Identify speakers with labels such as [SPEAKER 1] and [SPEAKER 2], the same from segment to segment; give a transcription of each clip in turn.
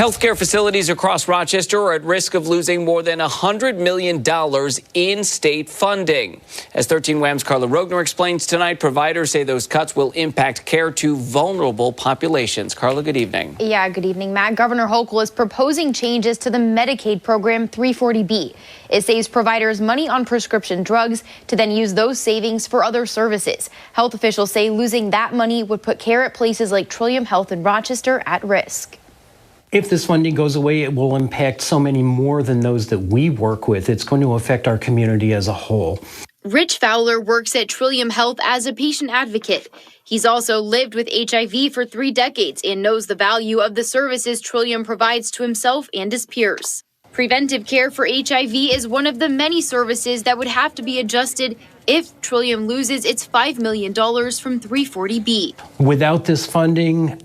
[SPEAKER 1] Healthcare facilities across Rochester are at risk of losing more than $100 million in state funding. As 13 WHAM's Carla Rogner explains tonight, providers say those cuts will impact care to vulnerable populations. Carla, good evening.
[SPEAKER 2] Yeah, good evening, Matt. Governor Hochul is proposing changes to the Medicaid program 340B. It saves providers money on prescription drugs to then use those savings for other services. Health officials say losing that money would put care at places like Trillium Health in Rochester at risk.
[SPEAKER 3] If this funding goes away, it will impact so many more than those that we work with. It's going to affect our community as a whole.
[SPEAKER 2] Rich Fowler works at Trillium Health as a patient advocate. He's also lived with HIV for 3 decades and knows the value of the services Trillium provides to himself and his peers. Preventive care for HIV is one of the many services that would have to be adjusted if Trillium loses its $5 million from 340B.
[SPEAKER 3] Without this funding,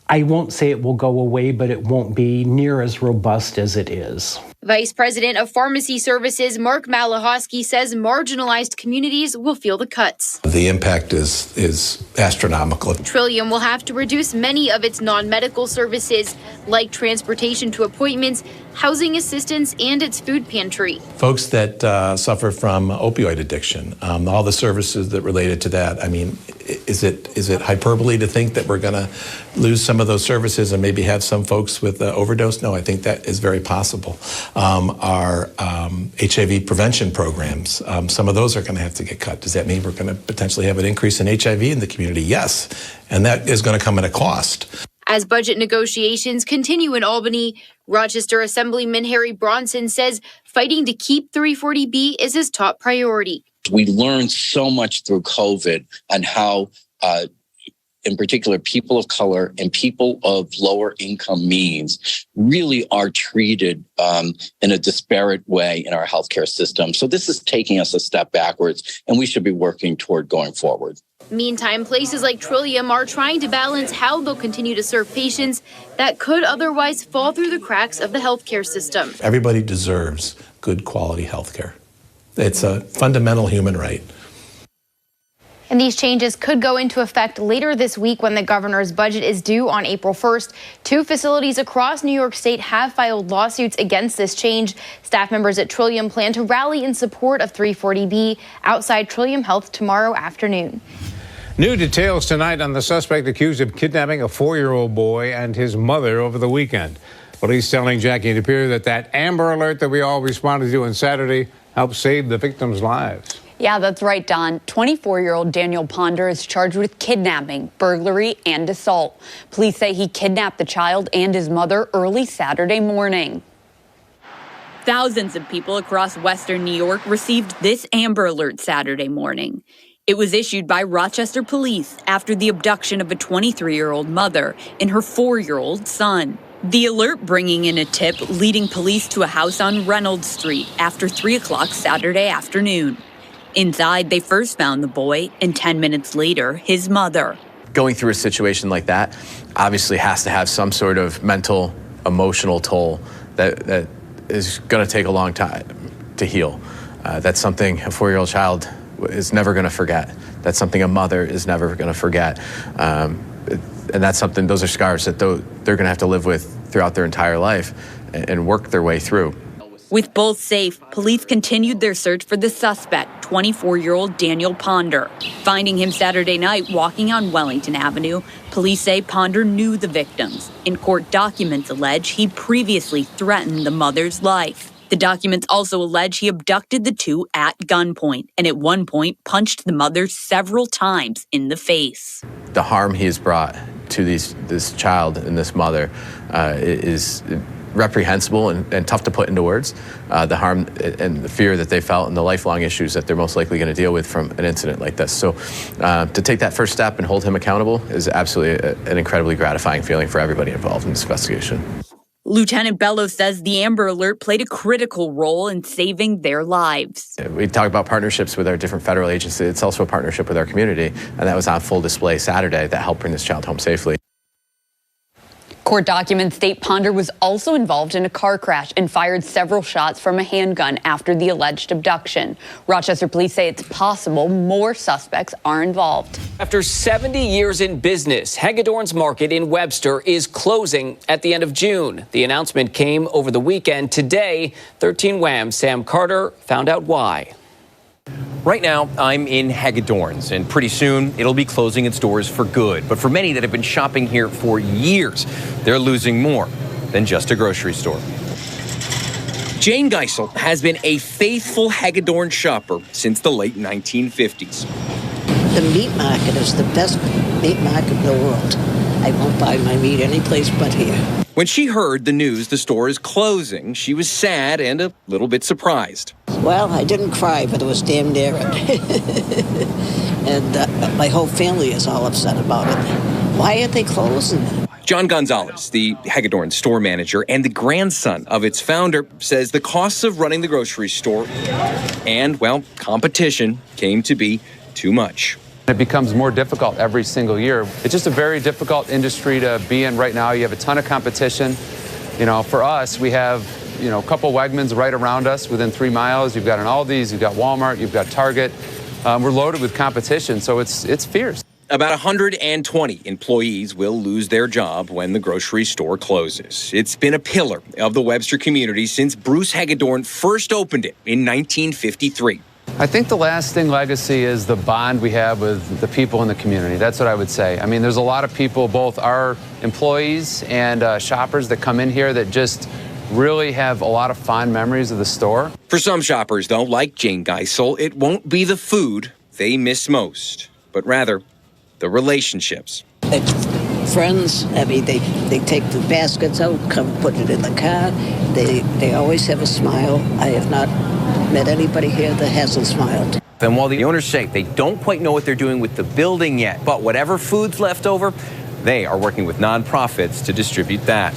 [SPEAKER 3] I won't say it will go away, but it won't be near as robust as it is.
[SPEAKER 2] Vice President of Pharmacy Services Mark Malahosky says marginalized communities will feel the cuts.
[SPEAKER 4] The impact is astronomical.
[SPEAKER 2] Trillium will have to reduce many of its non-medical services, like transportation to appointments, housing assistance, and its food pantry.
[SPEAKER 4] Folks that suffer from opioid addiction, all the services that related to that. I mean, is it hyperbole to think that we're going to lose some of those services and maybe have some folks with overdose? No, I think that is very possible. Our HIV prevention programs, some of those are going to have to get cut. Does that mean we're going to potentially have an increase in HIV in the community? Yes, and that is going to come at a cost.
[SPEAKER 2] As budget negotiations continue in Albany, Rochester Assemblyman Harry Bronson says fighting to keep 340B is his top priority.
[SPEAKER 5] We learned so much through COVID on how in particular, people of color and people of lower income means really are treated in a disparate way in our healthcare system. So this is taking us a step backwards, and we should be working toward going forward.
[SPEAKER 2] Meantime, places like Trillium are trying to balance how they'll continue to serve patients that could otherwise fall through the cracks of the healthcare system.
[SPEAKER 4] Everybody deserves good quality healthcare. It's a fundamental human right.
[SPEAKER 2] And these changes could go into effect later this week when the governor's budget is due on April 1st. 2 facilities across New York State have filed lawsuits against this change. Staff members at Trillium plan to rally in support of 340B outside Trillium Health tomorrow afternoon.
[SPEAKER 6] New details tonight on the suspect accused of kidnapping a 4-year-old boy and his mother over the weekend. Police telling Jackie DePere that Amber Alert that we all responded to on Saturday helped save the victims' lives.
[SPEAKER 7] Yeah, that's right, Don. 24-year-old Daniel Ponder is charged with kidnapping, burglary, and assault. Police say he kidnapped the child and his mother early Saturday morning.
[SPEAKER 8] Thousands of people across Western New York received this Amber Alert Saturday morning. It was issued by Rochester police after the abduction of a 23-year-old mother and her 4-year-old son. The alert bringing in a tip leading police to a house on Reynolds Street after 3 o'clock Saturday afternoon. Inside, they first found the boy, and 10 minutes later, his mother.
[SPEAKER 9] Going through a situation like that obviously has to have some sort of mental, emotional toll that is going to take a long time to heal. That's something a 4-year-old child is never going to forget. That's something a mother is never going to forget. And that's something, those are scars that they're going to have to live with throughout their entire life and work their way through.
[SPEAKER 8] With both safe, police continued their search for the suspect, 24-year-old Daniel Ponder. Finding him Saturday night walking on Wellington Avenue, police say Ponder knew the victims. In court documents allege he previously threatened the mother's life. The documents also allege he abducted the two at gunpoint and at one point punched the mother several times in the face.
[SPEAKER 9] The harm he has brought to this child and this mother is reprehensible and tough to put into words. The harm and the fear that they felt and the lifelong issues that they're most likely going to deal with from an incident like this. So to take that first step and hold him accountable is absolutely an incredibly gratifying feeling for everybody involved in this investigation.
[SPEAKER 8] Lieutenant Bellows says the Amber Alert played a critical role in saving their lives.
[SPEAKER 9] We talk about partnerships with our different federal agencies. It's also a partnership with our community, and that was on full display Saturday that helped bring this child home safely.
[SPEAKER 7] Court documents state Ponder was also involved in a car crash and fired several shots from a handgun after the alleged abduction. Rochester police say it's possible more suspects are involved.
[SPEAKER 1] After 70 years in business, Hegedorn's Market in Webster is closing at the end of June. The announcement came over the weekend. Today, 13 Wham's Sam Carter found out why.
[SPEAKER 10] Right now, I'm in Hegedorn's, and pretty soon it'll be closing its doors for good. But for many that have been shopping here for years, they're losing more than just a grocery store. Jane Geisel has been a faithful Hegedorn shopper since the late 1950s.
[SPEAKER 11] The meat market is the best meat market in the world. I won't buy my meat anyplace but here.
[SPEAKER 10] When she heard the news the store is closing, she was sad and a little bit surprised.
[SPEAKER 11] Well, I didn't cry, but it was damn near it. And my whole family is all upset about it. Why are they closing?
[SPEAKER 10] John Gonzalez, the Hegedorn store manager and the grandson of its founder, says the costs of running the grocery store and, well, competition came to be too much.
[SPEAKER 12] It becomes more difficult every single year. It's just a very difficult industry to be in right now. You have a ton of competition. You know, for us, we have, a couple Wegmans right around us within 3 miles. You've got an Aldi's, you've got Walmart, you've got Target. We're loaded with competition, so it's fierce.
[SPEAKER 10] About 120 employees will lose their job when the grocery store closes. It's been a pillar of the Webster community since Bruce Hegedorn first opened it in 1953.
[SPEAKER 12] I think the lasting legacy is the bond we have with the people in the community. That's what I would say. I mean, there's a lot of people, both our employees and shoppers that come in here that just really have a lot of fond memories of the store.
[SPEAKER 10] For some shoppers, though, like Jane Geisel, it won't be the food they miss most, but rather the relationships.
[SPEAKER 11] It's friends. I mean, they take the baskets out, come put it in the car. They always have a smile. I have not met anybody here that hasn't smiled.
[SPEAKER 10] And while the owners say they don't quite know what they're doing with the building yet, but whatever food's left over, they are working with nonprofits to distribute that.